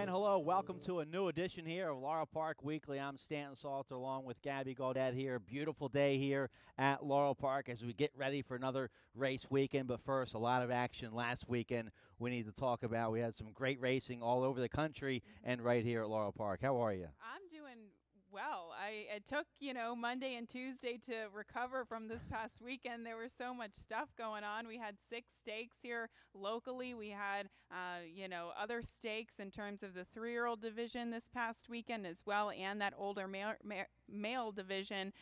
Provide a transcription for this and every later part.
And hello, welcome to a new edition here of Laurel Park Weekly. I'm Stanton Salter along with Gabby Gaudet here. Beautiful day here at Laurel Park as we get ready for another race weekend. But first, a lot of action last weekend we need to talk about. We had some great racing all over the country and right here at Laurel Park. How are you? I'm doing well. It took, Monday and Tuesday to recover from this past weekend. There was so much stuff going on. We had 6 stakes here locally. We had, other stakes in terms of the 3-year-old division this past weekend as well, and that older male division.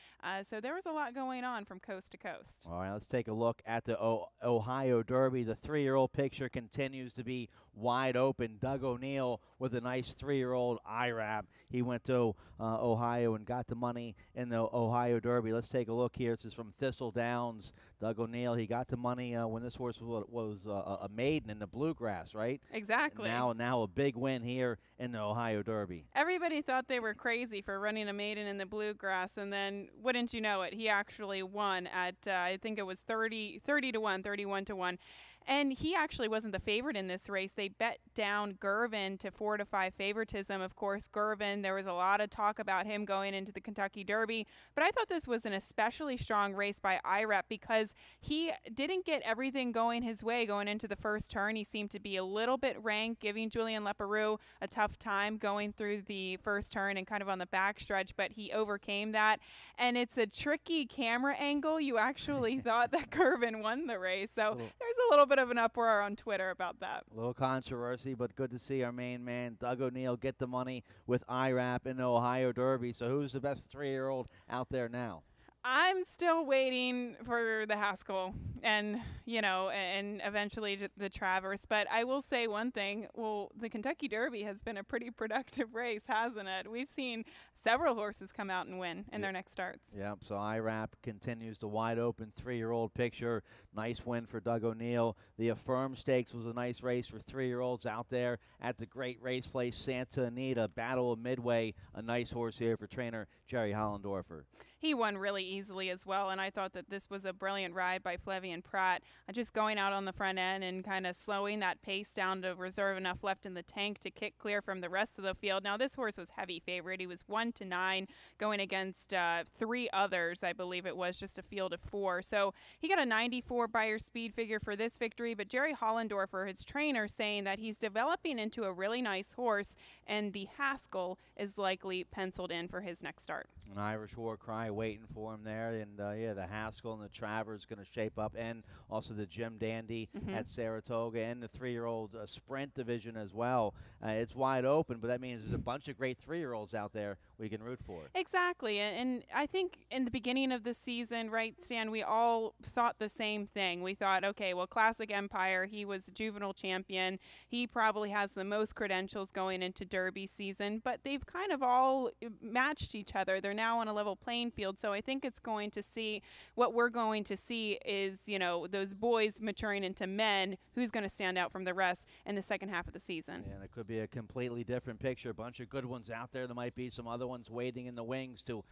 So there was a lot going on from coast to coast. All right, let's take a look at the Ohio Derby. The 3-year-old picture continues to be wide open. Doug O'Neill with a nice 3-year-old IRAP. He went to Ohio and got the money in the Ohio Derby. Let's take a look here. This is from Thistle Downs. Doug O'Neill, he got the money when this horse was a maiden in the bluegrass, right? Exactly. Now a big win here in the Ohio Derby. Everybody thought they were crazy for running a maiden in the bluegrass, and then wouldn't you know it, he actually won at I think it was 30 to 1, 31 to 1. And he actually wasn't the favorite in this race. They bet down Gervin to 4 to 5 favoritism. Of course, Gervin, there was a lot of talk about him going into the Kentucky Derby. But I thought this was an especially strong race by IREP because he didn't get everything going his way going into the first turn. He seemed to be a little bit ranked, giving Julian Leparoux a tough time going through the first turn and kind of on the backstretch. But he overcame that. And it's a tricky camera angle. You actually thought that Gervin won the race. So there's a little bit of an uproar on Twitter about that. A little controversy, but good to see our main man, Doug O'Neill, get the money with IRAP in the Ohio Derby. So who's the best 3-year-old out there now? I'm still waiting for the Haskell and eventually the Travers. But I will say one thing. Well, the Kentucky Derby has been a pretty productive race, hasn't it? We've seen several horses come out and win in their next starts. Yep, so IRAP continues the wide open 3-year-old picture. Nice win for Doug O'Neill. The Affirm Stakes was a nice race for 3-year-olds out there at the great race place, Santa Anita. Battle of Midway, a nice horse here for trainer Jerry Hollendorfer. He won really easily as well, and I thought that this was a brilliant ride by Flevian Pratt. Just going out on the front end and kind of slowing that pace down to reserve enough left in the tank to kick clear from the rest of the field. Now, this horse was heavy favorite. He was 1 to 9 going against 3 others, I believe it was, just a field of 4. So he got a 94 Beyer speed figure for this victory, but Jerry Hollendorfer, his trainer, saying that he's developing into a really nice horse, and the Haskell is likely penciled in for his next start. An Irish War Cry waiting for him there, and the Haskell and the Travers going to shape up, and also the Jim Dandy at Saratoga, and the 3-year-old sprint division as well. It's wide open, but that means there's a bunch of great 3-year-olds out there we can root for. Exactly, and I think in the beginning of the season, right, Stan, we all thought the same thing. We thought, okay, well, Classic Empire, he was a juvenile champion. He probably has the most credentials going into Derby season, but they've kind of all matched each other. They're now on a level playing field, so I think it's going to see, what we're going to see is, those boys maturing into men, who's going to stand out from the rest in the second half of the season. Yeah, and it could be a completely different picture. A bunch of good ones out there. There might be some other ones waiting in the wings to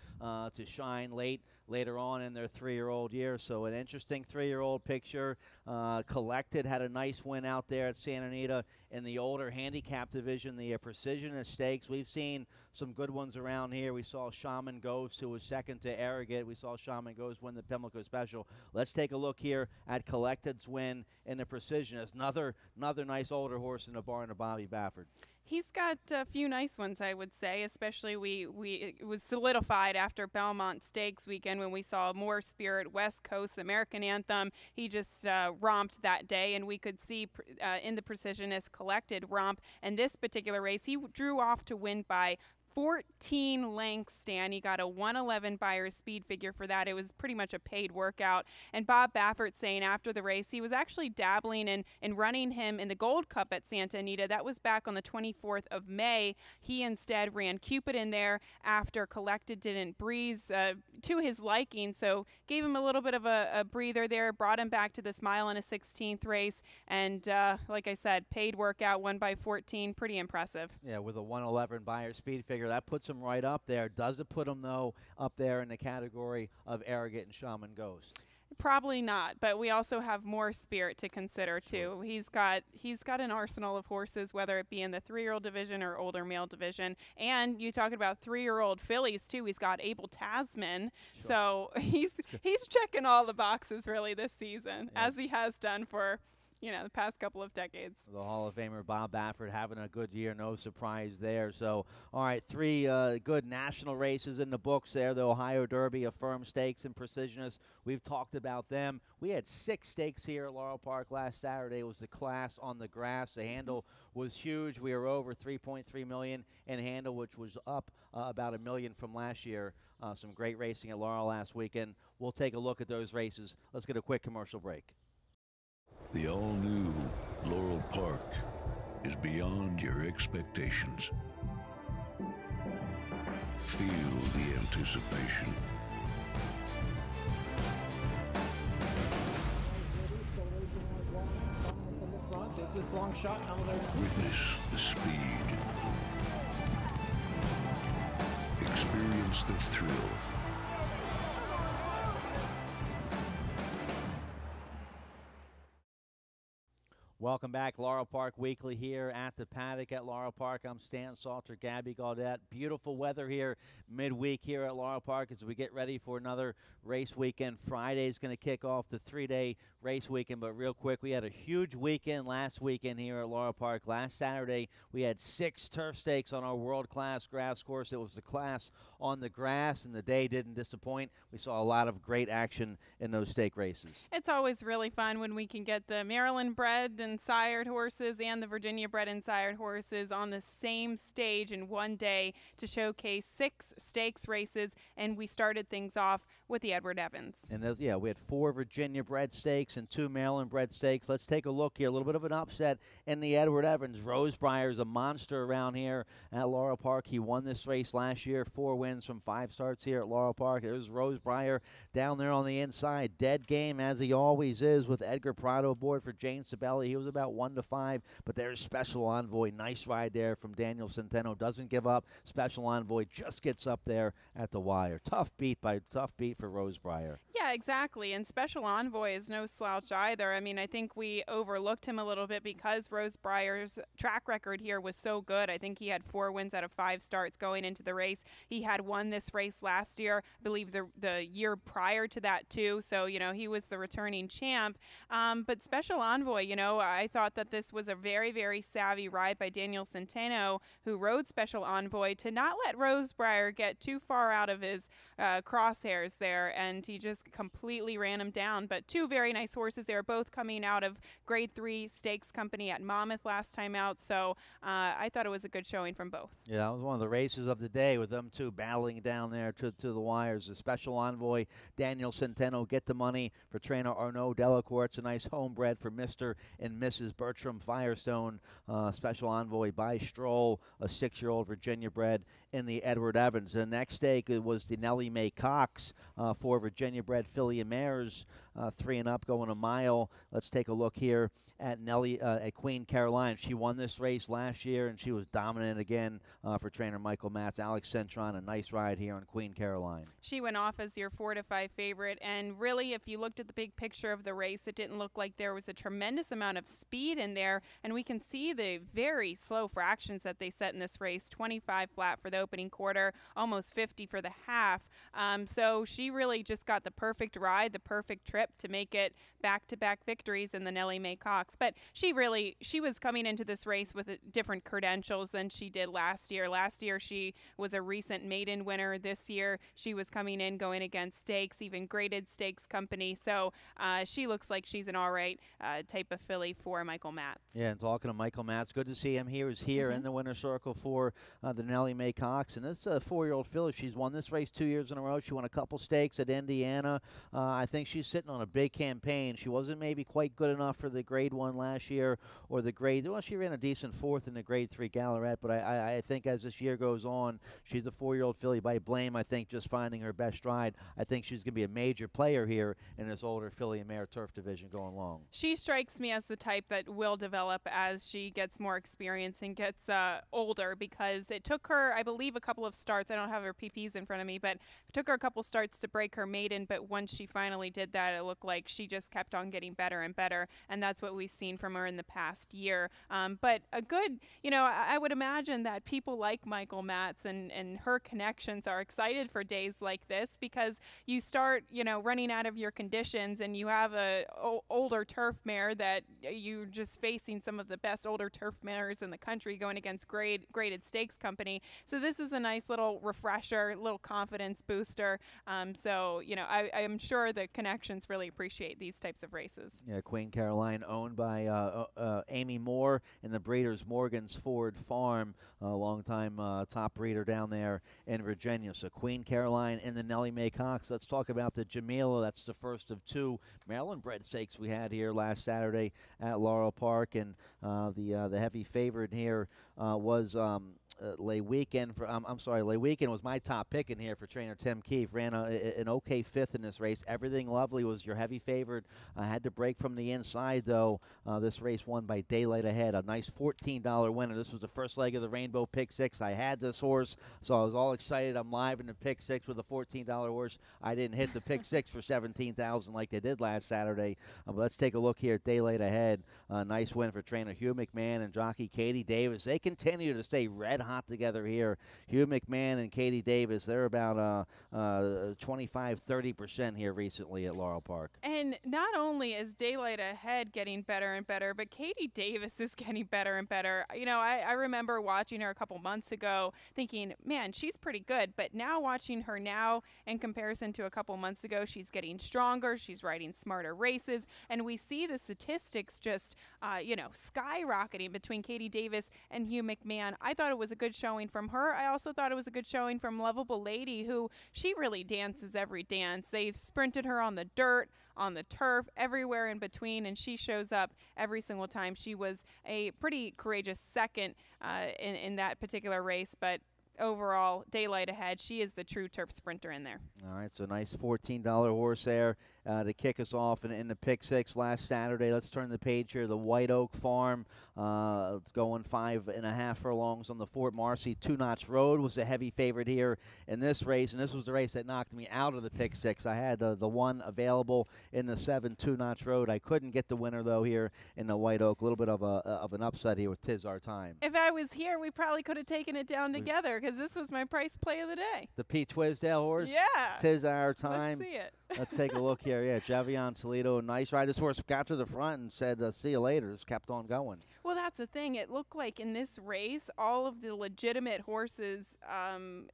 shine later on in their 3-year-old year. So an interesting 3-year-old picture. Collected had a nice win out there at Santa Anita in the older handicap division, the Precision Stakes. We've seen some good ones around here. We saw Shaman Ghost, who was second to Arrogate. We saw Shaman Ghost win the Pimlico Special. Let's take a look here at Collected's win in the Precision. It's another nice older horse in the barn of Bobby Baffert. He's got a few nice ones, I would say, especially it was solidified after Belmont Stakes weekend when we saw More Spirit, West Coast, American Anthem. He just romped that day, and we could see in the Precisionist Collected romp. And this particular race, he drew off to win by 14 lengths, Stan. He got a 111 Beyer speed figure for that. It was pretty much a paid workout. And Bob Baffert saying after the race, he was actually dabbling in running him in the Gold Cup at Santa Anita. That was back on the 24th of May. He instead ran Cupid in there after Collected didn't breeze to his liking. So gave him a little bit of a breather there, brought him back to this mile and a 16th race. And like I said, paid workout, won by 14. Pretty impressive. Yeah, with a 111 Beyer speed figure. That puts him right up there. Does it put him, though, up there in the category of Arrogate and Shaman Ghost? Probably not, but we also have more Spirit to consider too. He's got an arsenal of horses, whether it be in the 3-year-old division or older male division. And you talking about 3-year-old fillies too. He's got Abel Tasman, so he's checking all the boxes really this season, as he has done for the past couple of decades. The Hall of Famer Bob Baffert having a good year, no surprise there. So, all right, 3 good national races in the books there. The Ohio Derby, Affirm Stakes, and Precisionist. We've talked about them. We had 6 stakes here at Laurel Park last Saturday. It was the Class on the Grass. The handle was huge. We were over 3.3 million in handle, which was up about $1 million from last year. Some great racing at Laurel last weekend. We'll take a look at those races. Let's get a quick commercial break. The all-new Laurel Park is beyond your expectations. Feel the anticipation. Is this long shot? Witness the speed. Experience the thrill. Welcome back, Laurel Park Weekly here at the paddock at Laurel Park. I'm Stan Salter, Gabby Gaudette. Beautiful weather here midweek here at Laurel Park as we get ready for another race weekend. Friday is going to kick off the 3-day race weekend, but real quick, we had a huge weekend last weekend here at Laurel Park. Last Saturday, we had 6 turf stakes on our world-class grass course. It was the Class on the Grass, and the day didn't disappoint. We saw a lot of great action in those stake races. It's always really fun when we can get the Maryland-bred and sired horses and the Virginia-bred and sired horses on the same stage in one day to showcase 6 stakes races, and we started things off with the Edward Evans. And we had 4 Virginia-bred stakes and 2 Maryland-bred stakes. Let's take a look here. A little bit of an upset in the Edward Evans. Rosebriar's a monster around here at Laurel Park. He won this race last year, 4 wins from 5 starts here at Laurel Park. There's Rosebriar down there on the inside. Dead game, as he always is, with Edgar Prado aboard for Jane Sabelli. He was about 1-5, but there's Special Envoy. Nice ride there from Daniel Centeno. Doesn't give up. Special Envoy just gets up there at the wire. Tough beat for Rosebriar. Yeah, exactly. And Special Envoy is no slouch either. I mean, I think we overlooked him a little bit because Rosebriar's track record here was so good. I think he had 4 wins out of 5 starts going into the race. He had won this race last year, I believe the year prior to that too. So, he was the returning champ. But Special Envoy, I thought that this was a very, very savvy ride by Daniel Centeno, who rode Special Envoy to not let Rosebriar get too far out of his crosshairs there, and he just completely ran him down. But 2 very nice horses. They were both coming out of Grade 3 Stakes Company at Monmouth last time out, so I thought it was a good showing from both. Yeah, that was one of the races of the day with them 2 battling down there to the wires. The Special Envoy, Daniel Centeno, get the money for trainer Arnaud Delacour. It's a nice homebred for Mr. and Mrs. Bertram Firestone. Special Envoy by Stroll, a 6-year-old Virginia bred in the Edward Evans. The next stake was the Nellie Mae Cox for Virginia bred filly and mares, 3 and up, going a mile. Let's take a look here at at Queen Caroline. She won this race last year, and she was dominant again for trainer Michael Matz. Alex Centron, a nice ride here on Queen Caroline. She went off as your 4-5 favorite, and really, if you looked at the big picture of the race, it didn't look like there was a tremendous amount of speed in there, and we can see the very slow fractions that they set in this race. 25 flat for the opening quarter, almost 50 for the half. So she really just got the perfect ride, the perfect trip to make it back-to-back victories in the Nellie Mae Cox. But she was coming into this race with different credentials than she did last year. Last year, she was a recent maiden winner. This year, she was coming in going against stakes, even graded Stakes Company. So she looks like she's an all right type of filly for Michael Matz. Yeah, and talking to Michael Matz, good to see him here. He's here in the winner's circle for the Nellie Mae Cox. And this 4-year-old filly, she's won this race 2 years in a row. She won a couple stakes at Indiana. I think she's sitting on a big campaign. She wasn't maybe quite good enough for the Grade 1 last year or the Grade. Well, she ran a decent 4th in the Grade 3 Gallaret, but I think as this year goes on, she's a 4-year-old filly by Blame, I think, just finding her best stride. I think she's going to be a major player here in this older filly and mare turf division going long. She strikes me as the type that will develop as she gets more experience and gets older, because it took her, I believe, a couple of starts. I don't have her PPs in front of me, but it took her a couple starts to break her maiden, but once she finally did that, it looked like she just kept on getting better and better, and that's what we've seen from her in the past year. But a good, I would imagine that people like Michael Matz and her connections are excited for days like this, because you start, running out of your conditions, and you have a older turf mare that you're just facing some of the best older turf mares in the country going against graded stakes company. So this is a nice little refresher, little confidence booster. So, I'm sure the connections really appreciate these types of races. Yeah, Queen Caroline, owned by Amy Moore and the breeders Morgan's Ford Farm, a longtime top breeder down there in Virginia. So Queen Caroline and the Nellie Mae Cox. Let's talk about the Jamila. That's the first of two Maryland-bred stakes we had here last Saturday at Laurel Park, and the heavy favorite here was Le Weekend. Le Weekend was my top pick in here for trainer Tim Keefe. Ran an okay fifth in this race. Everything Lovely was your heavy favorite. Had to break from the inside, though. This race won by Daylight Ahead. A nice $14 winner. This was the first leg of the Rainbow Pick Six. I had this horse, so I was all excited. I'm live in the Pick Six with a $14 horse. I didn't hit the Pick Six for $17,000 like they did last Saturday. But let's take a look here at Daylight Ahead. Nice win for trainer Hugh McMahon and jockey Katie Davis. They continue to stay red hot together here. Hugh McMahon and Katie Davis, they're about 25-30% here recently at Laurel Park. And not only is Daylight Ahead getting better and better, but Katie Davis is getting better and better. I remember watching her a couple months ago thinking, man, she's pretty good. But now watching her now in comparison to a couple months ago, she's getting stronger. She's riding smarter races. And we see the statistics just, skyrocketing between Katie Davis and Hugh McMahon. I thought it was a good showing from her. I also thought it was a good showing from Lovable Lady, who she really dances every dance. They've sprinted her on the dirt, on the turf, everywhere in between, and she shows up every single time. She was a pretty courageous second in that particular race, but overall, Daylight Ahead, she is the true turf sprinter in there. All right, so nice $14 horse there to kick us off in the Pick Six last Saturday. Let's turn the page here. The White Oak Farm, it's going 5.5 furlongs on the Fort Marcy. Two Notch Road was a heavy favorite here in this race, and this was the race that knocked me out of the Pick Six. I had the one available in the 7 Two Notch Road. I couldn't get the winner, though, here in the White Oak. A little bit of an upset here with Tis Our Time. If I was here, we probably could have taken it down together, because this was my price play of the day. The Pete Twisdale horse? Yeah. Tis Our Time. Let's see it. Let's take a look here. Yeah, Javion Toledo, nice ride. This horse got to the front and said, see you later. Just kept on going. Well, that's the thing. It looked like in this race, all of the legitimate horses,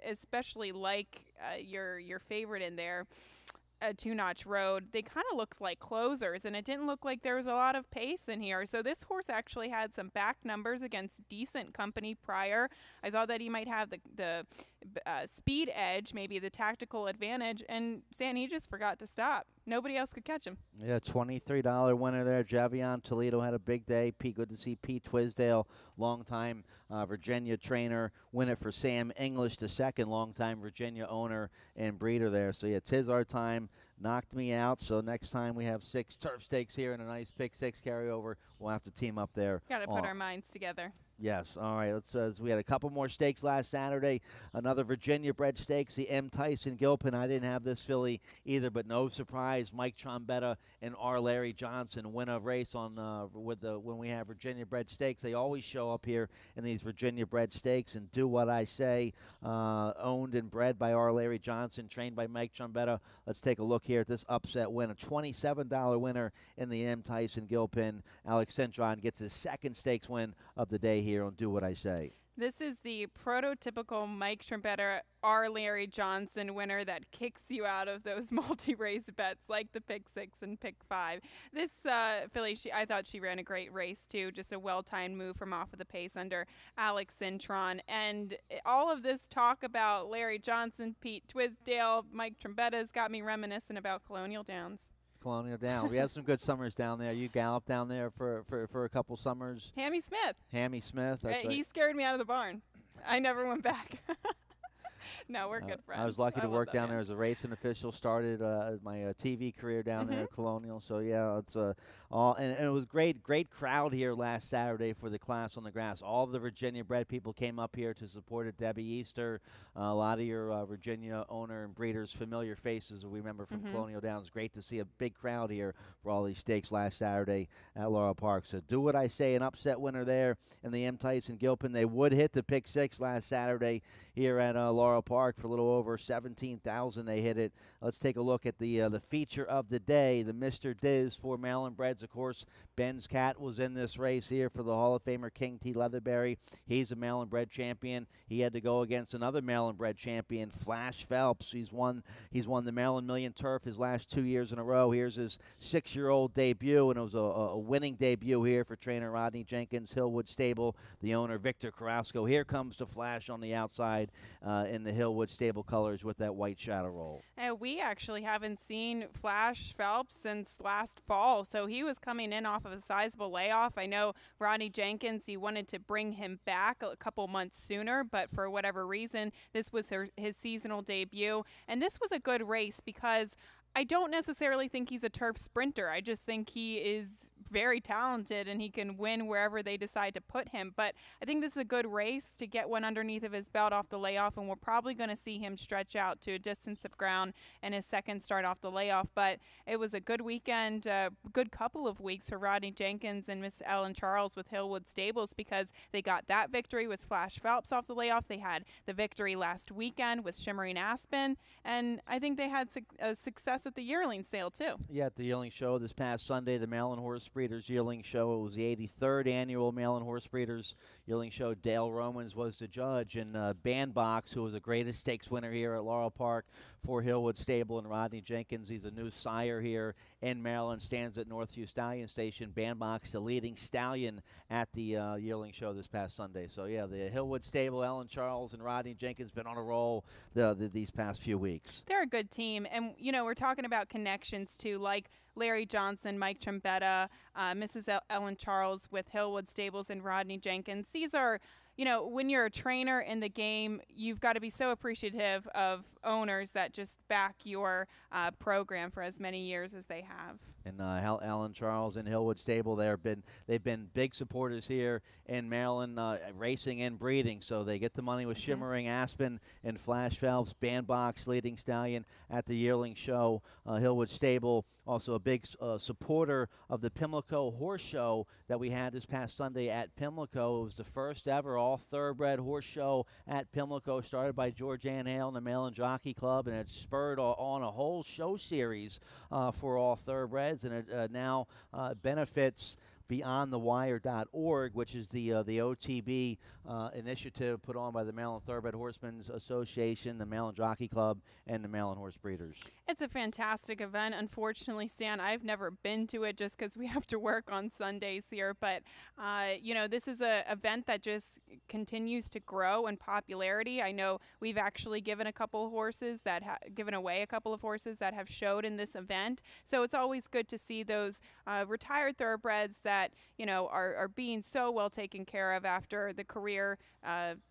especially like your favorite in there, Two Notch Road, they kind of looked like closers, and it didn't look like there was a lot of pace in here. So this horse actually had some back numbers against decent company prior. I thought that he might have the speed edge, maybe the tactical advantage, and he just forgot to stop. Nobody else could catch him. Yeah, $23 winner there. Javion Toledo had a big day. Pete, good to see Pete Twisdale, longtime Virginia trainer, win it for Sam English, the second longtime Virginia owner and breeder there. So, yeah, Tis Our Time knocked me out. So next time we have 6 turf stakes here and a nice Pick Six carryover, we'll have to team up there. Got to put our minds together. Yes. All right. Let's. We had a couple more stakes last Saturday. Another Virginia-bred stakes, the M. Tyson Gilpin. I didn't have this filly either, but no surprise. Mike Trombetta and R. Larry Johnson win a race on when we have Virginia-bred stakes. They always show up here in these Virginia-bred stakes and do what I say. Owned and bred by R. Larry Johnson, trained by Mike Trombetta. Let's take a look here at this upset win. A $27 winner in the M. Tyson Gilpin. Alex Centron gets his second stakes win of the day here on Do What I Say. This is the prototypical Mike Trombetta, R. Larry Johnson winner that kicks you out of those multi-race bets like the Pick Six and Pick Five. This filly, I thought she ran a great race too, just a well-timed move from off of the pace under Alex Cintron. And all of this talk about Larry Johnson, Pete Twisdale, Mike Trombetta has got me reminiscent about Colonial Downs. Colonial Down. We had some good summers down there. You galloped down there for a couple summers. Hammy Smith. Hammy Smith. That's He scared me out of the barn. I never went back. No, we're good friends. I was lucky to love work that down man. there as a racing official. Started my TV career down there at Colonial. So yeah, it's all and it was great crowd here last Saturday for the Class on the Grass. All of the Virginia bred people came up here to support it. Debbie Easter, a lot of your Virginia owner and breeders, familiar faces we remember from Colonial Downs. Great to see a big crowd here for all these stakes last Saturday at Laurel Park. So do what I say, an upset winner there in the M Tyson Gilpin. They would hit the pick 6 last Saturday here at Laurel Park for a little over 17,000. They hit it. Let's take a look at the feature of the day, the Mr. Diz for Maryland Breds. Of course, Ben's Cat was in this race here for the Hall of Famer King T. Leatherberry. He's a Maryland Bred champion. He had to go against another Maryland Bred champion, Flash Phelps. He's won the Maryland Million Turf his last 2 years in a row. Here's his 6-year-old debut, and it was a winning debut here for trainer Rodney Jenkins, Hillwood Stable, the owner Victor Carrasco. Here comes the Flash on the outside in the Hillwood Stable colors with that white shadow roll. And we actually haven't seen Flash Phelps since last fall, so he was coming in off of a sizable layoff. I know Rodney Jenkins, he wanted to bring him back a couple months sooner, but for whatever reason, this was his seasonal debut. And this was a good race because I don't necessarily think he's a turf sprinter. I just think he is very talented and he can win wherever they decide to put him. But I think this is a good race to get one underneath of his belt off the layoff, and we're probably going to see him stretch out to a distance of ground in his second start off the layoff. But it was a good weekend, good couple of weeks for Rodney Jenkins and Miss Ellen Charles with Hillwood Stables, because they got that victory with Flash Phelps off the layoff. They had the victory last weekend with Shimmering Aspen, and I think they had success at the yearling sale too. Yeah, at the yearling show this past Sunday, the Maryland Horse Breeders yearling show. It was the 83rd annual Maryland Horse Breeders yearling show. Dale Romans was the judge, and Bandbox, who was a greatest stakes winner here at Laurel Park for Hillwood Stable, and Rodney Jenkins, he's a new sire here in Maryland, stands at Northview Stallion Station. Bandbox, the leading stallion at the yearling show this past Sunday. So yeah, the Hillwood Stable, Ellen Charles and Rodney Jenkins been on a roll these past few weeks. They're a good team, and you know, we're talking about connections too, like Larry Johnson, Mike Trombetta, Mrs. Ellen Charles with Hillwood Stables and Rodney Jenkins. These are, you know, when you're a trainer in the game, you've got to be so appreciative of owners that just back your program for as many years as they have. And Alan Charles and Hillwood Stable, they've been big supporters here in Maryland, racing and breeding. So they get the money with Shimmering Aspen and Flash Phelps. Bandbox, leading stallion at the yearling show. Hillwood Stable, also a big supporter of the Pimlico Horse Show that we had this past Sunday at Pimlico. It was the first ever all thoroughbred horse show at Pimlico, started by George Ann Hale and the Maryland Jockey Club, and it spurred on a whole show series for all thoroughbreds, and it now benefits BeyondTheWire.org, which is the OTB initiative put on by the Maryland Thoroughbred Horsemen's Association, the Maryland Jockey Club, and the Maryland Horse Breeders. It's a fantastic event. Unfortunately, Stan, I've never been to it just because we have to work on Sundays here. But, you know, this is an event that just continues to grow in popularity. I know we've actually given away a couple of horses that have showed in this event. So it's always good to see those retired thoroughbreds that, you know, are being so well taken care of after the career,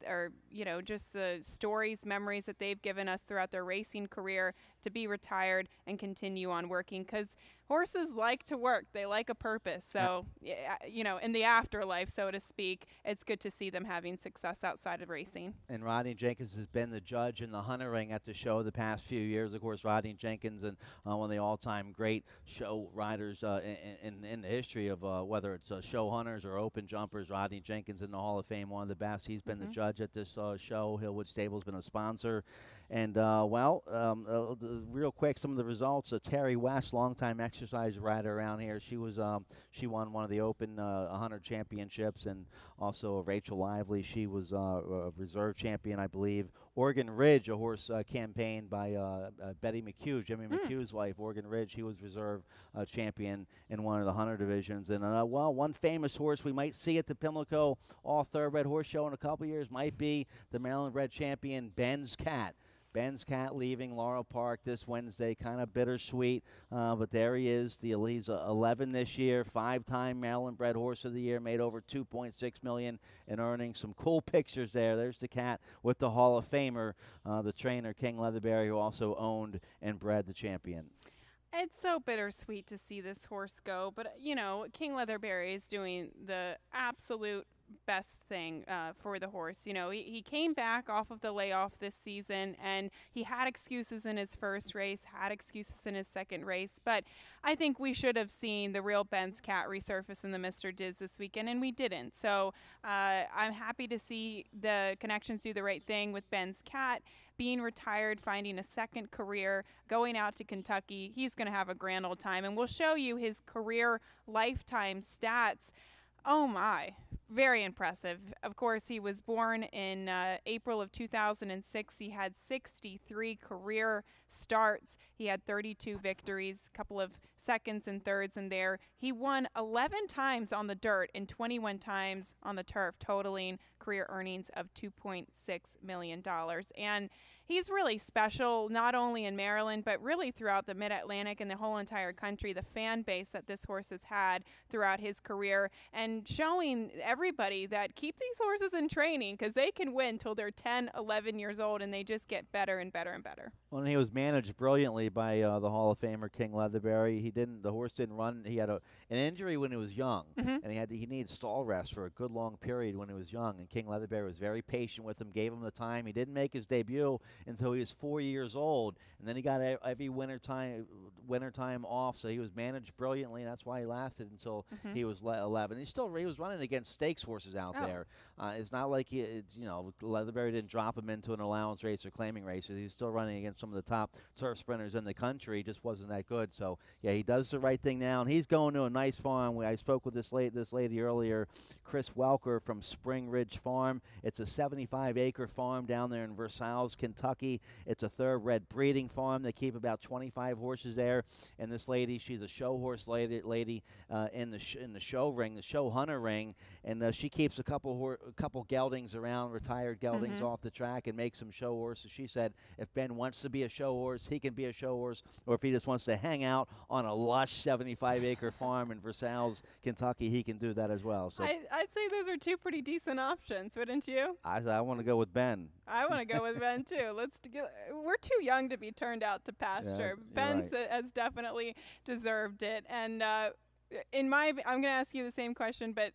or, you know, just the stories, memories that they've given us throughout their racing career, to be retired and continue on working, because horses like to work. They like a purpose. So, you know, in the afterlife, so to speak, it's good to see them having success outside of racing. And Rodney Jenkins has been the judge in the hunter ring at the show the past few years. Of course, Rodney Jenkins, and one of the all-time great show riders in the history of whether it's show hunters or open jumpers. Rodney Jenkins in the Hall of Fame, one of the best. He's been the judge at this show. Hillwood Stable's been a sponsor. And, real quick, some of the results. Terry West, longtime exercise rider around here. She won one of the Open 100 championships, and also Rachel Lively. She was a reserve champion, I believe. Oregon Ridge, a horse campaigned by Betty McHugh, Jimmy McHugh's wife. Oregon Ridge, he was reserve champion in one of the hunter divisions. And, one famous horse we might see at the Pimlico All Thoroughbred Horse Show in a couple years might be the Maryland bred champion Ben's Cat. Ben's Cat leaving Laurel Park this Wednesday, kind of bittersweet, but there he is. He's 11 this year, 5-time Maryland-bred Horse of the Year, made over $2.6 million in earnings. Some cool pictures there. There's the cat with the Hall of Famer, the trainer King Leatherberry, who also owned and bred the champion. It's so bittersweet to see this horse go, but King Leatherberry is doing the absolute best thing for the horse. He came back off of the layoff this season, and he had excuses in his first race, had excuses in his second race, but I think we should have seen the real Ben's Cat resurface in the Mr. Diz this weekend, and we didn't. So I'm happy to see the Connections do the right thing with Ben's Cat being retired, finding a second career, going out to Kentucky. He's going to have a grand old time, and we'll show you his career lifetime stats. Oh my, very impressive. Of course, he was born in April of 2006. He had 63 career starts. He had 32 victories, a couple of seconds and thirds in there. He won 11 times on the dirt and 21 times on the turf, totaling career earnings of $2.6 million. And he's really special, not only in Maryland, but really throughout the Mid-Atlantic and the whole entire country, the fan base that this horse has had throughout his career, and showing everybody that keep these horses in training, because they can win till they're 10, 11 years old, and they just get better and better and better. Well, and he was managed brilliantly by the Hall of Famer King Leatherberry. The horse didn't run. He had an injury when he was young, and he needed stall rest for a good long period when he was young. And King Leatherberry was very patient with him, gave him the time. He didn't make his debut until he was 4 years old, and then he got every wintertime off. So he was managed brilliantly, and that's why he lasted until he was 11. He was running against stakes horses out there. It's not like Leatherberry didn't drop him into an allowance race or claiming races. He's still running against some of the top turf sprinters in the country. He just wasn't that good. So yeah, he does the right thing now, and he's going to a nice farm. I spoke with this lady earlier, Chris Welker from Spring Ridge Farm. It's a 75-acre farm down there in Versailles, Kentucky. It's a thoroughbred breeding farm. They keep about 25 horses there. And this lady, she's a show horse lady in the show ring, the show hunter ring, and she keeps a couple geldings around, retired geldings off the track, and makes them show horses. She said if Ben wants to be a show horse, he can be a show horse, or if he just wants to hang out on a lush 75-acre farm in Versailles, Kentucky, he can do that as well. So I'd say those are two pretty decent options, wouldn't you? I want to go with Ben. I want to go with Ben too. We're too young to be turned out to pasture. Yeah, Ben has definitely deserved it, and I'm going to ask you the same question, but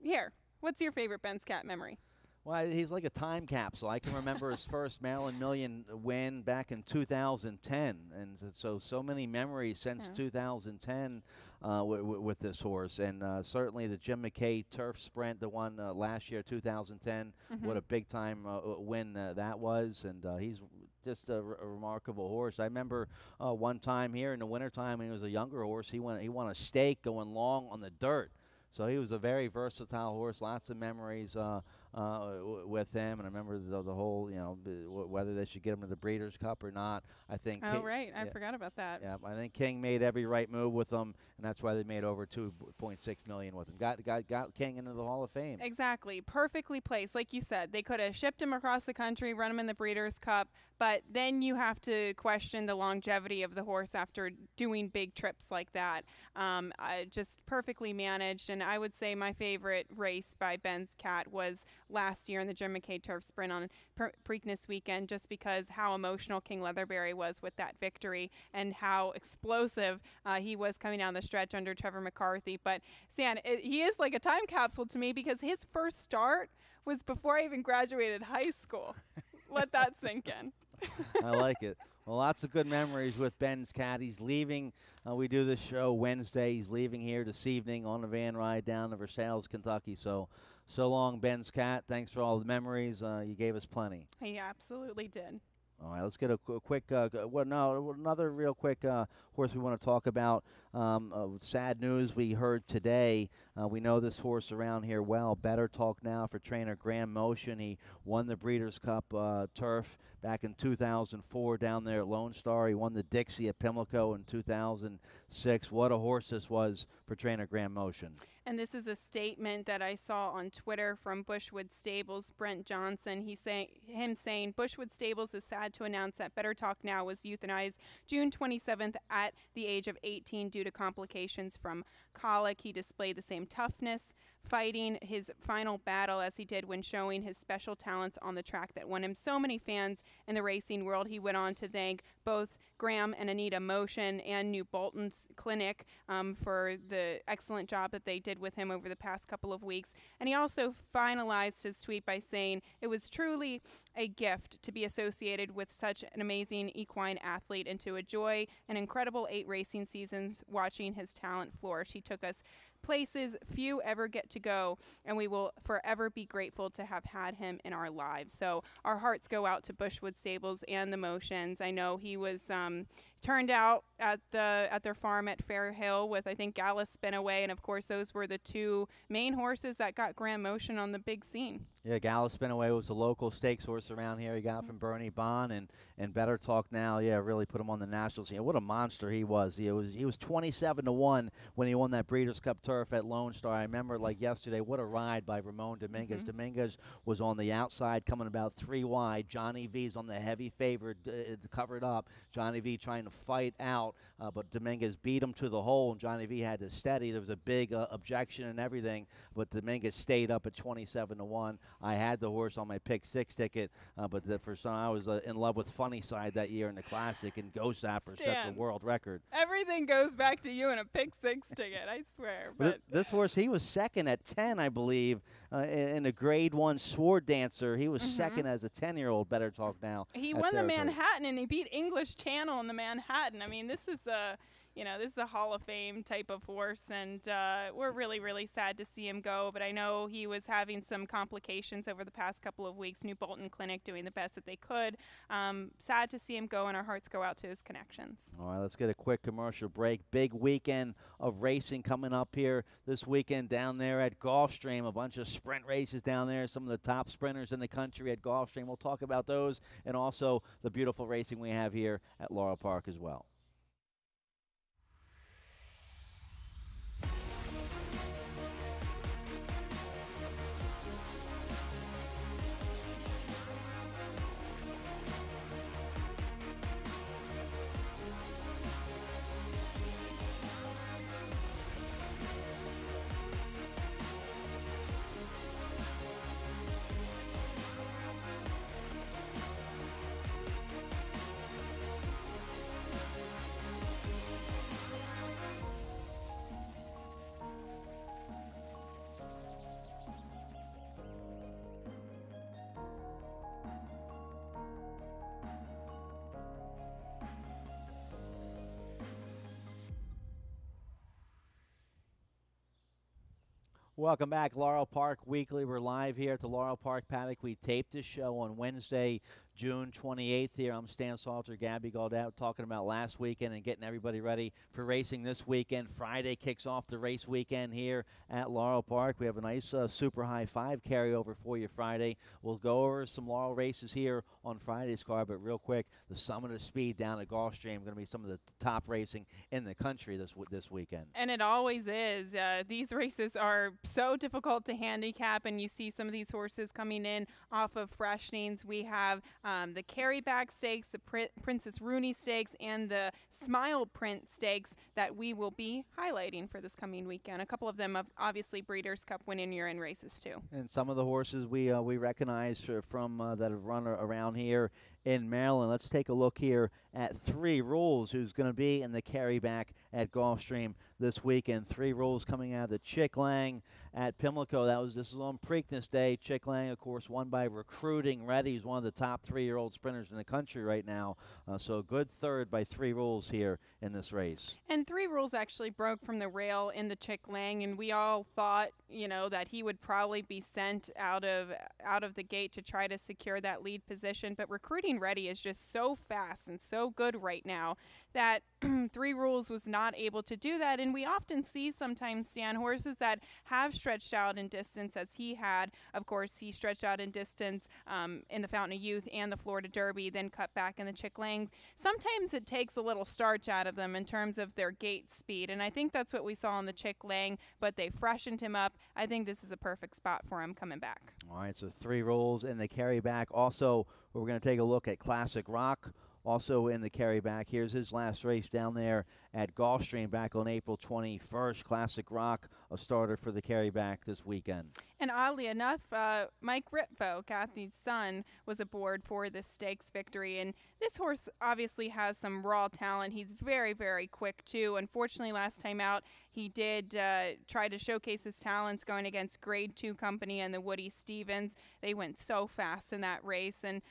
here, what's your favorite Ben's Cat memory? Well, he's like a time capsule. I can remember his first Maryland Million win back in 2010, and so many memories since 2010 with this horse. And certainly the Jim McKay Turf Sprint, the one last year, 2010, what a big-time win that was. And he's just a remarkable horse. I remember one time here in the wintertime when he was a younger horse, he won a stake going long on the dirt. So he was a very versatile horse, lots of memories with him. And I remember the whole, whether they should get him to the Breeders' Cup or not. I think. Oh, right. I forgot about that. Yeah, I think King made every right move with him, and that's why they made over $2.6 million with him. Got King into the Hall of Fame. Exactly. Perfectly placed. Like you said, they could have shipped him across the country, run him in the Breeders' Cup, but then you have to question the longevity of the horse after doing big trips like that. Just perfectly managed, and I would say my favorite race by Ben's Cat was last year in the Jim McKay Turf Sprint on Preakness weekend, just because how emotional King Leatherberry was with that victory and how explosive he was coming down the stretch under Trevor McCarthy. But Stan, he is like a time capsule to me, because his first start was before I even graduated high school. Let that sink in. I like it. Well, lots of good memories with Ben's Cat. He's leaving. We do this show Wednesday. He's leaving here this evening on the van ride down to Versailles, Kentucky. So long, Ben's Cat. Thanks for all the memories. You gave us plenty. He absolutely did. All right, let's get a quick, another real quick horse we want to talk about. Sad news we heard today. We know this horse around here well. Better Talk Now for trainer Graham Motion. He won the Breeders' Cup turf back in 2004 down there at Lone Star. He won the Dixie at Pimlico in 2006. What a horse this was for trainer Graham Motion. And this is a statement that I saw on Twitter from Bushwood Stables, Brent Johnson. Saying Bushwood Stables is sad to announce that Better Talk Now was euthanized June 27th at the age of 18 due to complications from colic. He displayed the same toughness, fighting his final battle as he did when showing his special talents on the track that won him so many fans in the racing world. He went on to thank both Graham and Anita Motion and New Bolton's Clinic for the excellent job that they did with him over the past couple of weeks. And he also finalized his tweet by saying, "It was truly a gift to be associated with such an amazing equine athlete and to enjoy an incredible 8 racing seasons watching his talent flourish. He took us places few ever get to go, and we will forever be grateful to have had him in our lives." So our hearts go out to Bushwood Stables and the Motions. I know he was turned out at their farm at Fair Hill with, I think, Gallus Spinaway, and of course those were the 2 main horses that got Grand Motion on the big scene. Yeah, Gallus Spinaway was a local stakes horse around here. He got from Bernie Bond, and Better Talk Now, yeah, really put him on the national scene. What a monster he was. He was 27-1 when he won that Breeders' Cup Turf at Lone Star. I remember like yesterday, what a ride by Ramon Dominguez. Dominguez was on the outside, coming about 3 wide. Johnny V's on the heavy favorite, covered up. Johnny V trying to fight out, but Dominguez beat him to the hole, and Johnny V had to steady. There was a big objection and everything, but Dominguez stayed up at 27-1. I had the horse on my pick 6 ticket, but for some, I was in love with Funny Side that year in the Classic, and Ghost Zapper sets a world record. Everything goes back to you in a pick 6 ticket, I swear. But this horse, he was second at 10, I believe, in the Grade 1 Sword Dancer. He was second as a 10-year-old. Better Talk Now. He won the Manhattan, and he beat English Channel in the Manhattan. I mean, this is a Hall of Fame type of horse, and we're really, really sad to see him go. But I know he was having some complications over the past couple of weeks. New Bolton Clinic doing the best that they could. Sad to see him go, and our hearts go out to his connections. All right, let's get a quick commercial break. Big weekend of racing coming up here this weekend down there at Gulfstream. A bunch of sprint races down there. Some of the top sprinters in the country at Gulfstream. We'll talk about those, and also the beautiful racing we have here at Laurel Park as well. Welcome back, Laurel Park Weekly. We're live here at the Laurel Park Paddock. We taped this show on Wednesday, June 28th here. I'm Stan Salter, Gabby Gaudet, talking about last weekend and getting everybody ready for racing this weekend. Friday kicks off the race weekend here at Laurel Park. We have a nice Super High 5 carryover for you Friday. We'll go over some Laurel races here on Friday's card, but real quick, the Summit of Speed down at Gulfstream going to be some of the top racing in the country this weekend. And it always is. These races are so difficult to handicap, and you see some of these horses coming in off of freshenings. We have the Carryback Stakes, the Princess Rooney Stakes, and the Smile Print Stakes that we will be highlighting for this coming weekend. A couple of them have obviously Breeders' Cup winning year-end races too. And some of the horses we recognize from that have run around here in Maryland. Let's take a look here at 3 Rules, who's going to be in the Carryback at Gulfstream this weekend. 3 Rules coming out of the Chick Lang at Pimlico. This is on Preakness Day. Chick Lang, of course, won by Recruiting Ready. He's one of the top 3-year-old sprinters in the country right now. So a good third by 3 Rules here in this race. And 3 Rules actually broke from the rail in the Chick Lang, and we all thought, that he would probably be sent out of the gate to try to secure that lead position. But Recruiting Getting Ready is just so fast and so good right now that Three Rules was not able to do that. And we often see sometimes, Stan, horses that have stretched out in distance as he had. Of course, he stretched out in distance in the Fountain of Youth and the Florida Derby, then cut back in the Chick Langs. Sometimes it takes a little starch out of them in terms of their gait speed, and I think that's what we saw in the Chick Lang, but they freshened him up. I think this is a perfect spot for him coming back. All right, so 3 Rules in the carry back. Also, we're going to take a look at Classic Rock. Also in the carry back, here's his last race down there at Gulfstream back on April 21st. Classic Rock, a starter for the carry back this weekend. And oddly enough, Mike Ritvo, Kathy's son, was aboard for this stakes victory. And this horse obviously has some raw talent. He's very, very quick, too. Unfortunately, last time out, he did try to showcase his talents going against Grade 2 Company and the Woody Stevens. They went so fast in that race. And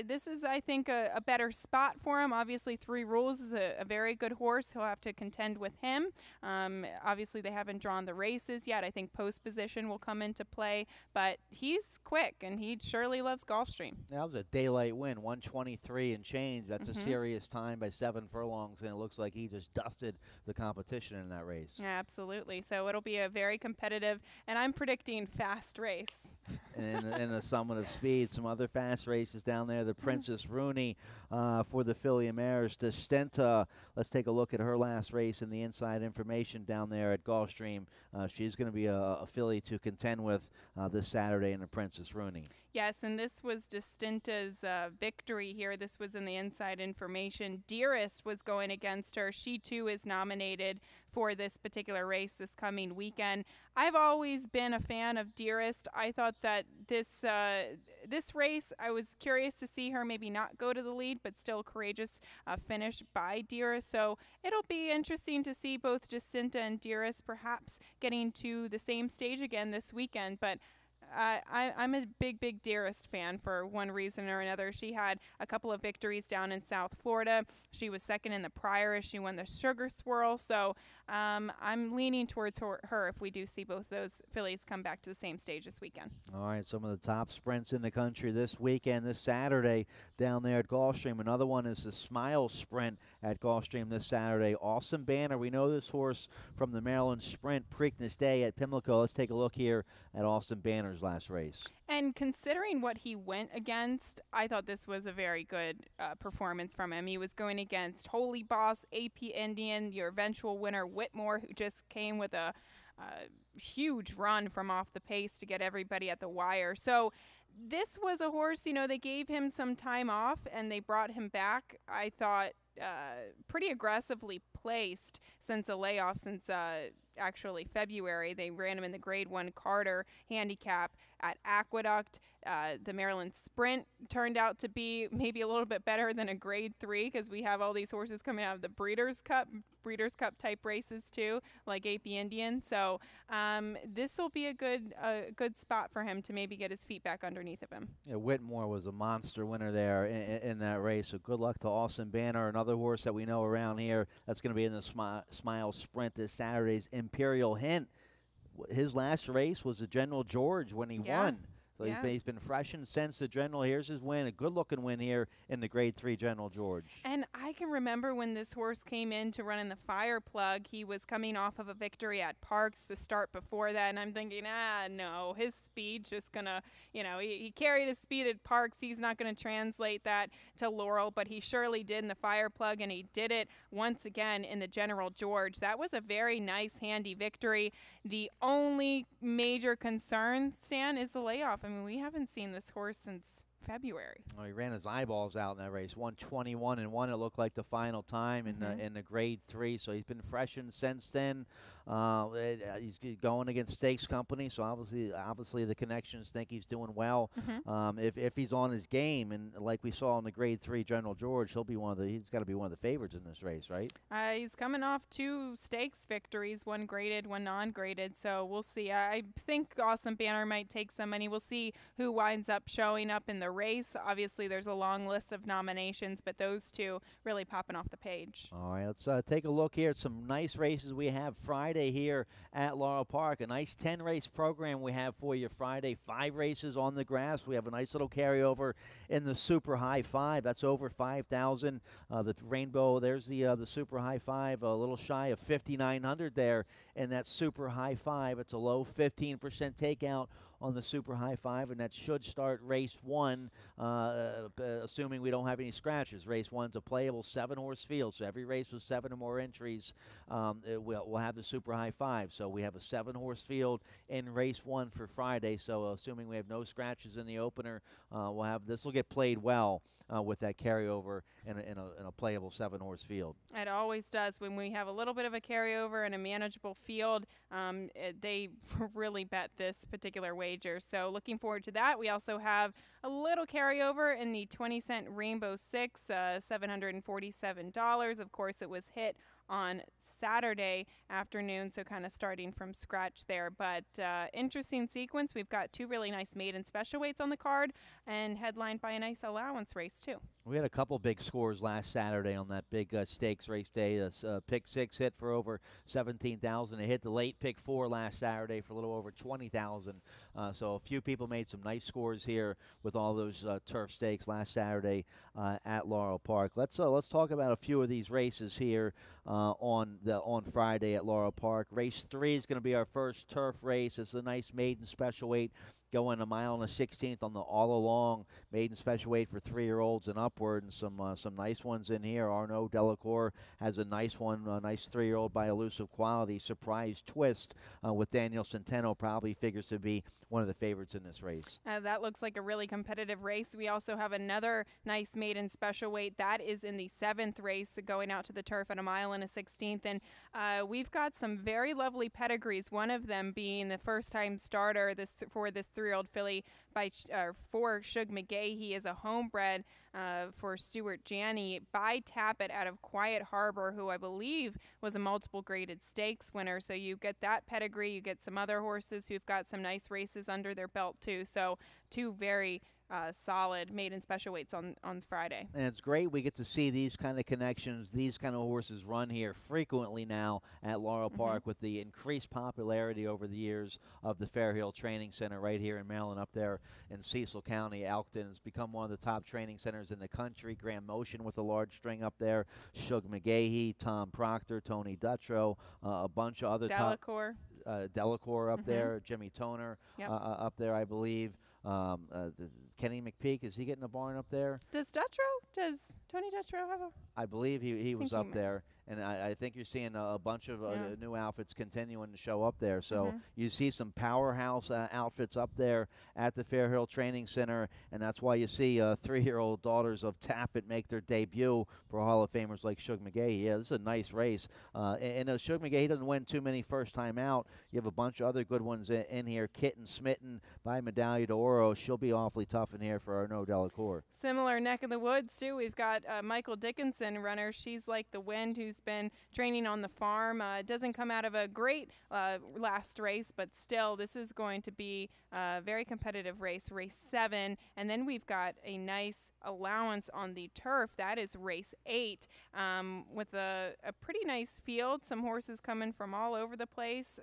this is, I think, a better spot for him. Obviously, 3 Rules is a very good horse. He'll have to contend with him. Obviously, they haven't drawn the races yet. I think post position will come into play. But he's quick, and he surely loves Gulfstream. That was a daylight win, 123 and change. That's a serious time by 7 furlongs, and it looks like he just dusted the competition in that race. Absolutely. So it'll be a very competitive, and I'm predicting fast race. in the Summit of Speed, some other fast races down there. The Princess Rooney for the filly mares. Destenta, let's take a look at her last race and the inside information down there at Gulfstream. She's going to be a filly to contend with this Saturday in the Princess Rooney. Yes, and this was Destenta's victory here. This was in the inside information. Dearest was going against her. She, too, is nominated for this particular race this coming weekend. I've always been a fan of Dearest. I thought that this race, I was curious to see her maybe not go to the lead, but still courageous finish by Dearest. So it'll be interesting to see both Destenta and Dearest perhaps getting to the same stage again this weekend. But I'm a big Dearest fan for one reason or another. She had a couple of victories down in South Florida. She was second in the Priory. She won the Sugar Swirl. So I'm leaning towards her if we do see both those fillies come back to the same stage this weekend. All right, some of the top sprints in the country this weekend, this Saturday down there at Gulfstream. Another one is the Smile Sprint at Gulfstream this Saturday. Awesome Banner. We know this horse from the Maryland Sprint Preakness Day at Pimlico. Let's take a look here at Austin Banner's last race. And considering what he went against, I thought this was a very good performance from him. He was going against Holy Boss, AP Indian, your eventual winner Whitmore, who just came with a huge run from off the pace to get everybody at the wire. So this was a horse, they gave him some time off and they brought him back. I thought pretty aggressively placed since a layoff, since actually February. They ran him in the Grade 1 Carter handicap at Aqueduct. The Maryland Sprint turned out to be maybe a little bit better than a Grade 3 because we have all these horses coming out of the Breeders' Cup type races too, like AP Indian. So this will be a good spot for him to maybe get his feet back underneath of him. Yeah, Whitmore was a monster winner there in that race. So good luck to Austin Banner, another horse that we know around here that's going to be in the Smile Sprint this Saturday's Imperial Hint. His last race was the General George when he won. So he's been freshened since the General. Here's his win, a good-looking win here in the Grade 3 General George. And I can remember when this horse came in to run in the Fire Plug, he was coming off of a victory at Parks the start before that, and I'm thinking, no, his speed's just going to, he carried his speed at Parks. He's not going to translate that to Laurel, but he surely did in the Fire Plug, and he did it once again in the General George. That was a very nice, handy victory. The only major concern, Stan, is the layoff. I mean, we haven't seen this horse since February. Oh, he ran his eyeballs out in that race. 1:21.1. It looked like the final time in the Grade 3. So he's been freshened since then. He's going against Stakes Company, so obviously the connections think he's doing well. If he's on his game, and like we saw in the Grade 3 General George, he's got to be one of the favorites in this race, right? He's coming off 2 stakes victories, one graded, one non-graded. So we'll see. I think Awesome Banner might take some money. We'll see who winds up showing up in the race. Obviously, there's a long list of nominations, but those two really popping off the page. All right, let's take a look here at some nice races we have Friday here at Laurel Park. A nice 10-race program we have for you Friday. 5 races on the grass. We have a nice little carryover in the Super High 5. That's over 5,000. The Rainbow, there's the Super High 5, a little shy of 5,900 there in that Super High 5. It's a low 15% takeout on the Super High 5, and that should start race 1, assuming we don't have any scratches. Race 1's a playable 7-horse field, so every race with 7 or more entries, we'll have the Super High 5. So we have a 7-horse field in race 1 for Friday, so assuming we have no scratches in the opener, this will get played well with that carryover in a playable 7-horse field. It always does. When we have a little bit of a carryover and a manageable field, they really bet this particular wager. So looking forward to that. We also have a little carryover in the 20-cent Rainbow 6, $747. Of course, it was hit on Saturday afternoon, so kind of starting from scratch there. But interesting sequence. We've got 2 really nice maiden special weights on the card and headlined by a nice allowance race, too. We had a couple big scores last Saturday on that big stakes race day. Pick 6 hit for over 17,000. It hit the late pick 4 last Saturday for a little over 20,000. So a few people made some nice scores here with all those turf stakes last Saturday at Laurel Park. Let's talk about a few of these races here on Friday at Laurel Park. Race 3 is going to be our first turf race. It's a nice maiden special weight, going 1 mile and a 16th on the all along maiden special weight for 3-year-olds and upward, and some nice ones in here. Arnaud Delacour has a nice one, a nice 3-year-old by Elusive Quality. Surprise Twist with Daniel Centeno probably figures to be one of the favorites in this race. That looks like a really competitive race. We also have another nice maiden special weight. That is in the 7th race, going out to the turf at 1 mile and a 16th. And we've got some very lovely pedigrees, one of them being the first-time starter for this 3-year-old filly for Shug McGay. He is a homebred for Stuart Janney by Tappet out of Quiet Harbor, who I believe was a multiple graded stakes winner. So you get that pedigree. You get some other horses who've got some nice races under their belt too. So 2 very solid maiden special weights on Friday. And it's great we get to see these kind of connections, these kind of horses run here frequently now at Laurel Park with the increased popularity over the years of the Fairhill Training Center right here in Maryland, up there in Cecil County. Elkton has become one of the top training centers in the country. Grand Motion with a large string up there. Shug McGahee, Tom Proctor, Tony Dutrow, a bunch of other Delacour. Delacour up there, Jimmy Toner up there, I believe. Kenny McPeak, is he getting a barn up there? Does Tony Dutrow have a? I believe he was up there, and I think you're seeing a bunch of new outfits continuing to show up there. So you see some powerhouse outfits up there at the Fairhill Training Center, and that's why you see 3-year-old daughters of Tappet make their debut for Hall of Famers like Shug McGahee. Yeah, this is a nice race. And Shug McGahee doesn't win too many first time out. You have a bunch of other good ones in here. Kitten Smitten by Medaglia d'Oro. She'll be awfully tough in here for Arnaud Delacour. Similar neck of the woods, too. We've got Michael Dickinson runner. She's like the wind, who's been training on the farm. Doesn't come out of a great last race, but still, this is going to be a very competitive race, race 7. And then we've got a nice allowance on the turf. That is race 8 with a pretty nice field. Some horses coming from all over the place.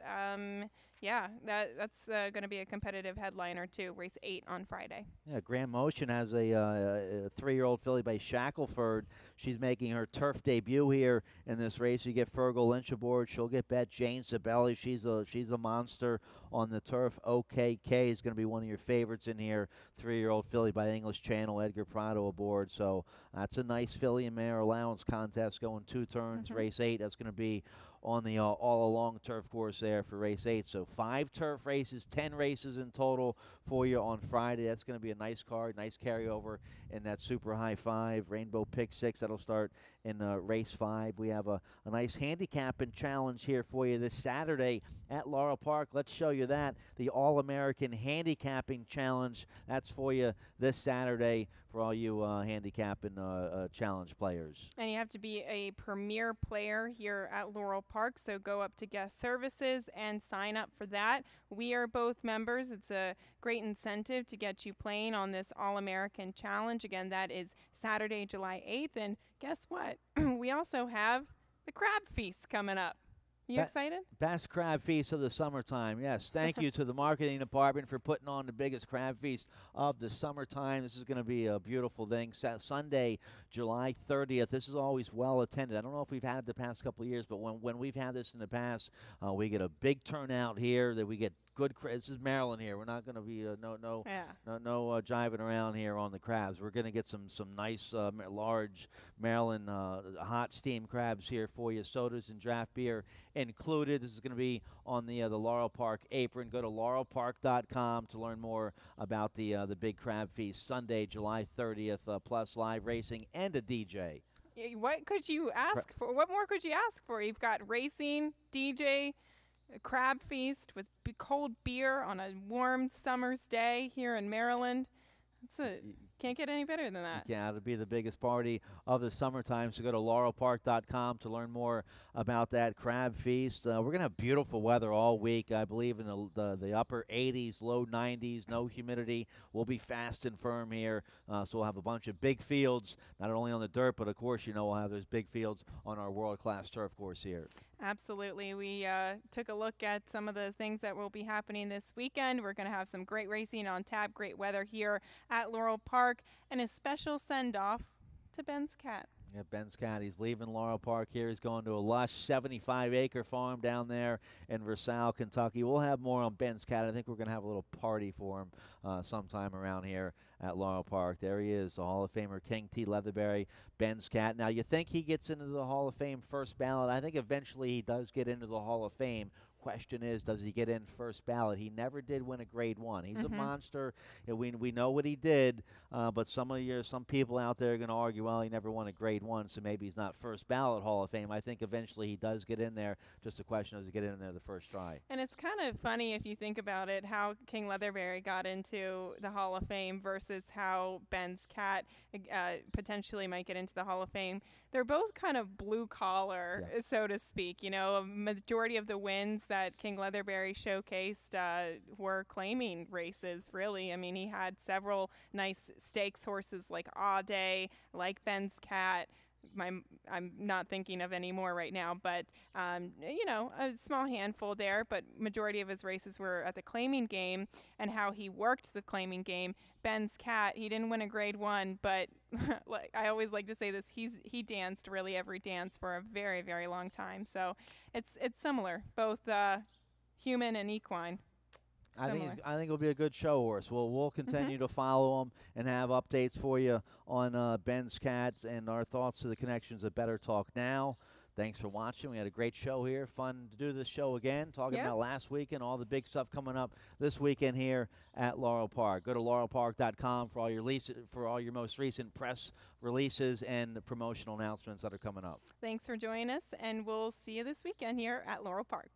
Yeah, that's going to be a competitive headliner, too, race 8 on Friday. Yeah, Grand Motion has a 3-year-old filly by Shackelford. She's making her turf debut here in this race. You get Fergal Lynch aboard. She'll get bet. Jane Sabelli, she's a monster on the turf. OKK is going to be one of your favorites in here. 3-year-old filly by English Channel. Edgar Prado aboard. So that's a nice filly and mare allowance contest going 2 turns. Race 8, that's going to be on the all-along turf course there for race 8. So 5 turf races, 10 races in total for you on Friday. That's going to be a nice card, nice carryover in that Super High 5. Rainbow Pick 6, that'll start in race 5. We have a nice handicap and challenge here for you this Saturday at Laurel Park. Let's show you you that. The All-American Handicapping Challenge, that's for you this Saturday for all you handicapping challenge players. And you have to be a premier player here at Laurel Park, so go up to guest services and sign up for that. We are both members. It's a great incentive to get you playing on this All-American Challenge. Again, that is Saturday, July 8th. And guess what? We also have the Crab Feast coming up. You excited? Best crab feast of the summertime. Yes, thank you to the marketing department for putting on the biggest crab feast of the summertime. This is going to be a beautiful thing. Sunday, July 30th. This is always well attended. I don't know if we've had it the past couple of years, but when we've had this in the past, we get a big turnout here. That we get good. This is Maryland here. We're not going to be no jiving around here on the crabs. We're going to get some nice large Maryland hot steamed crabs here for you. Sodas and draft beer included. This is going to be on the Laurel Park apron. Go to laurelpark.com to learn more about the big crab feast Sunday, July 30th. Plus live racing and a DJ. What could you ask for? What more could you ask for? You've got racing, DJ, a crab feast with cold beer on a warm summer's day here in Maryland. Can't get any better than that. Yeah, it'll be the biggest party of the summertime. So go to laurelpark.com to learn more about that crab feast. We're going to have beautiful weather all week. I believe in the upper 80s, low 90s, no humidity. We'll be fast and firm here. So we'll have a bunch of big fields, not only on the dirt, but of course, we'll have those big fields on our world-class turf course here. Absolutely. We took a look at some of the things that will be happening this weekend. We're going to have some great racing on tap, great weather here at Laurel Park, and a special send-off to Ben's cat. Yeah, Ben's cat. He's leaving Laurel Park here. He's going to a lush 75-acre farm down there in Versailles, Kentucky. We'll have more on Ben's cat. I think we're going to have a little party for him sometime around here at Laurel Park. There he is, the Hall of Famer King T. Leatherberry, Ben's cat. Now, you think he gets into the Hall of Fame first ballot. I think eventually he does get into the Hall of Fame. Question is, does he get in first ballot? He never did win a grade 1. He's a monster. We know what he did, but some people out there are going to argue, well, he never won a grade 1, so maybe he's not first ballot Hall of Fame. I think eventually he does get in there. Just a question, does he get in there the first try? And it's kind of funny if you think about it, how King Leatherberry got into the Hall of Fame versus how Ben's cat potentially might get into the Hall of Fame. They're both kind of blue collar, so to speak. A majority of the wins that King Leatherberry showcased were claiming races, really. I mean, he had several nice stakes horses like Aw Day, like Ben's cat. I'm not thinking of any more right now, but, a small handful there, but majority of his races were at the claiming game, and how he worked the claiming game. Ben's cat, he didn't win a grade 1, but like I always like to say this, he danced really every dance for a very, very long time. So it's similar, both human and equine. I think it'll be a good show horse. We'll continue to follow him and have updates for you on Ben's Cats and our thoughts to the connections at Better Talk Now. Thanks for watching. We had a great show here. Fun to do this show again, talking about last weekend, all the big stuff coming up this weekend here at Laurel Park. Go to laurelpark.com for all your most recent press releases and promotional announcements that are coming up. Thanks for joining us, and we'll see you this weekend here at Laurel Park.